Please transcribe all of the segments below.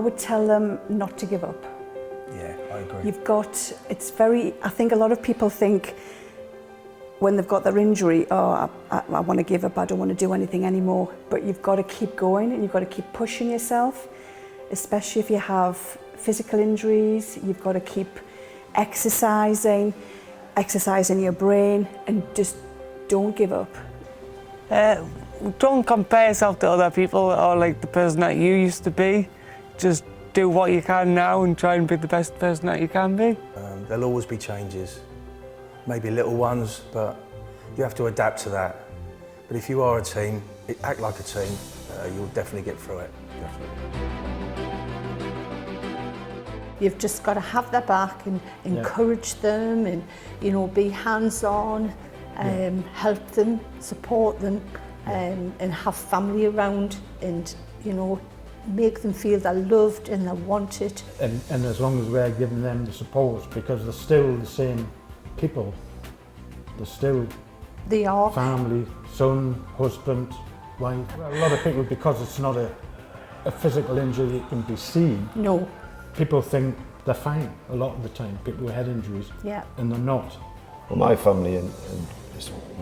would tell them not to give up. Yeah, I agree. I think a lot of people think when they've got their injury, oh, I want to give up, I don't want to do anything anymore. But you've got to keep going and you've got to keep pushing yourself, especially if you have physical injuries. You've got to keep exercising your brain, and just don't give up. Don't compare yourself to other people or like the person that you used to be. Just do what you can now and try and be the best person that you can be. There'll always be changes, maybe little ones, but you have to adapt to that. But if you are a team, act like a team, you'll definitely get through it. Definitely. You've just got to have their back and encourage them, and be hands-on, help them, support them, and have family around, and make them feel they're loved and they're wanted. And as long as we're giving them the support, because they're still the same people, they are family, son, husband, wife. A lot of people, because it's not a physical injury that can be seen. No. People think they're fine a lot of the time, people with head injuries, and they're not. Well, my family and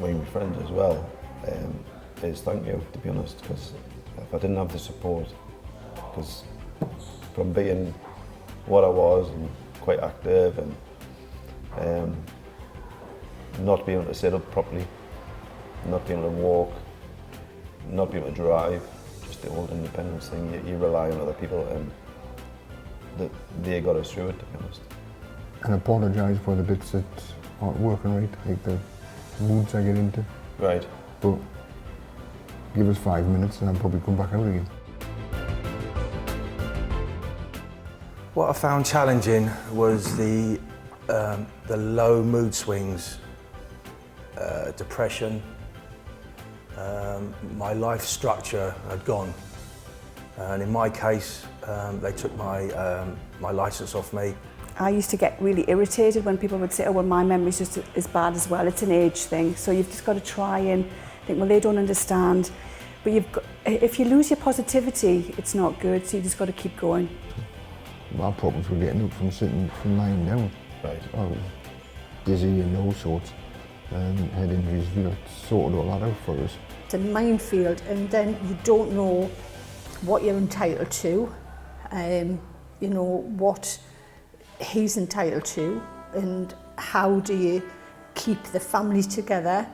my friends as well is thank you, to be honest, because if I didn't have the support, because from being what I was and quite active and not being able to sit up properly, not being able to walk, not being able to drive, just the whole independence thing, you rely on other people, and they got us through it, to be honest. And apologise for the bits that aren't working right, like the moods I get into. Right. But give us 5 minutes and I'll probably come back out again. What I found challenging was the low mood swings, depression. My life structure had gone, and in my case, they took my licence off me. I used to get really irritated when people would say, oh, well, my memory's just as bad as well. It's an age thing. So you've just got to try and think, well, they don't understand. But if you lose your positivity, it's not good. So you just got to keep going. My problems were getting up from lying down. Right. I was dizzy and all sorts. Head injuries, we got sorted all that out for us. It's a minefield, and then you don't know what you're entitled to, what he's entitled to, and how do you keep the family together,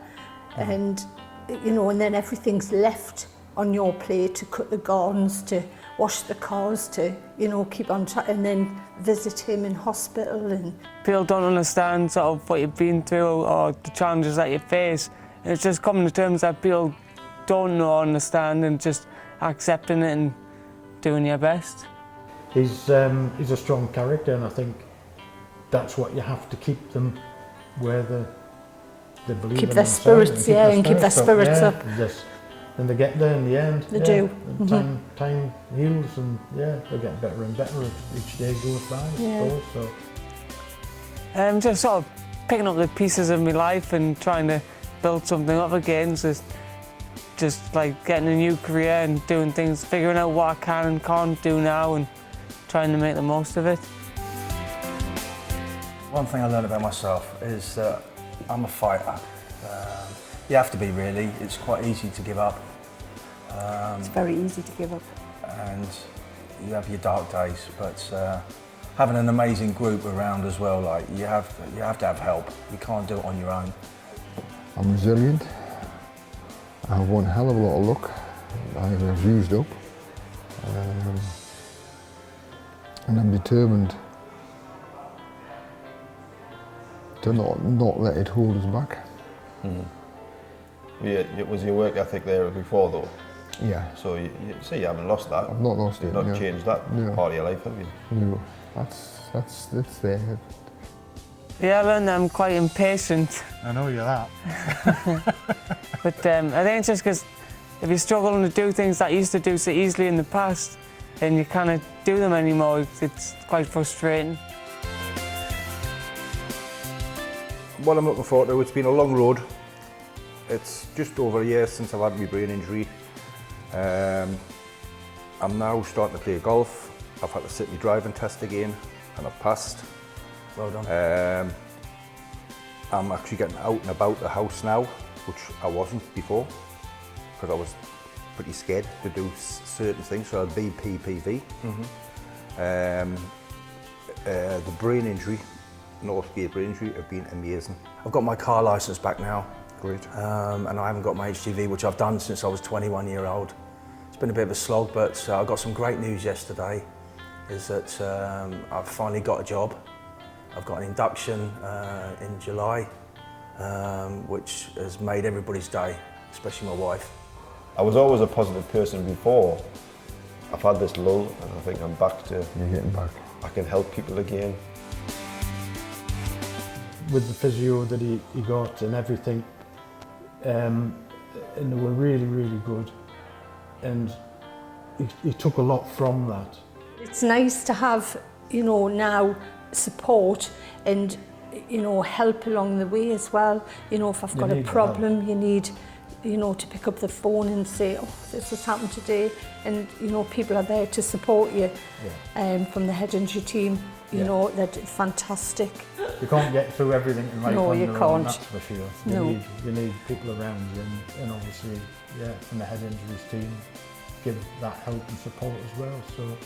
and and then everything's left on your plate to cut the gardens, to wash the cars, to keep on track, and then visit him in hospital. And people don't understand sort of what you've been through or the challenges that you face, and it's just coming to terms that people don't know or understand, and just accepting it and doing your best. He's a strong character, and I think that's what you have to keep them where they believe keep in their themselves, spirits, and keep their spirits up. And they get there in the end. They do. And time heals, and they get better and better as each day goes by, I suppose. So. Just sort of picking up the pieces of my life and trying to build something up again. Just like getting a new career and doing things, figuring out what I can and can't do now, and trying to make the most of it. One thing I learned about myself is that I'm a fighter. You have to be, really. It's quite easy to give up. It's very easy to give up. And you have your dark days, but having an amazing group around as well, like you have to have help. You can't do it on your own. I'm resilient. I have one hell of a lot of luck. I have used up. And I'm determined to not let it hold us back. It was your work ethic there before, though? Yeah. So you see, you haven't lost that. I've not lost it. You've not changed that part of your life, have you? No, that's there. Yeah, I learned that I'm quite impatient. I know you're that. But I think it's just because if you're struggling to do things that you used to do so easily in the past, and you can't do them anymore, it's quite frustrating. What I'm looking forward to, it's been a long road. It's just over a year since I've had my brain injury. I'm now starting to play golf. I've had to sit my driving test again, and I've passed. Well done. I'm actually getting out and about the house now, which I wasn't before, because I was pretty scared to do certain things, so I'd be PPV. The brain injury, Northgate brain injury, have been amazing. I've got my car licence back now. Great. And I haven't got my HGV, which I've done since I was 21 years old. It's been a bit of a slog, but I got some great news yesterday, is that I've finally got a job. I've got an induction in July, which has made everybody's day, especially my wife. I was always a positive person before. I've had this lull, and I think I'm back to... You're getting back. I can help people again. With the physio that he got and everything, and they were really, really good. And he took a lot from that. It's nice to have, you know, now support and, you know, help along the way as well. You know, if I've got a problem, you need, you know, to pick up the phone and say, oh, this has happened today. And, you know, people are there to support you. From the head injury team, you know, they're fantastic. You can't get through everything in life on your own, that's for sure. You need people around you, and obviously, from the head injuries team, give that help and support as well. So.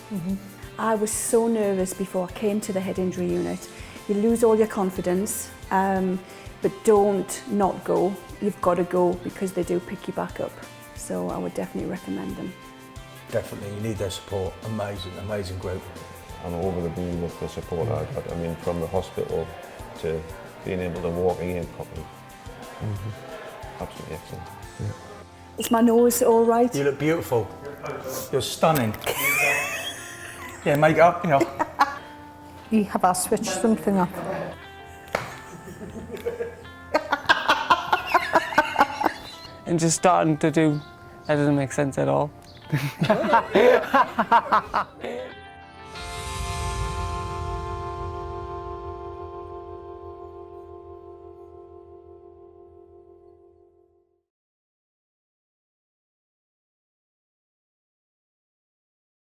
I was so nervous before I came to the head injury unit. You lose all your confidence, but don't not go. You've got to go, because they do pick you back up. So I would definitely recommend them. Definitely, you need their support. Amazing, amazing group. I'm over the moon with the support I got. I mean, from the hospital to being able to walk again properly. Absolutely excellent. Is my nose all right? You look beautiful. You're stunning. Yeah, make it up, you know. You have I switched something up? And just starting to do, that doesn't make sense at all.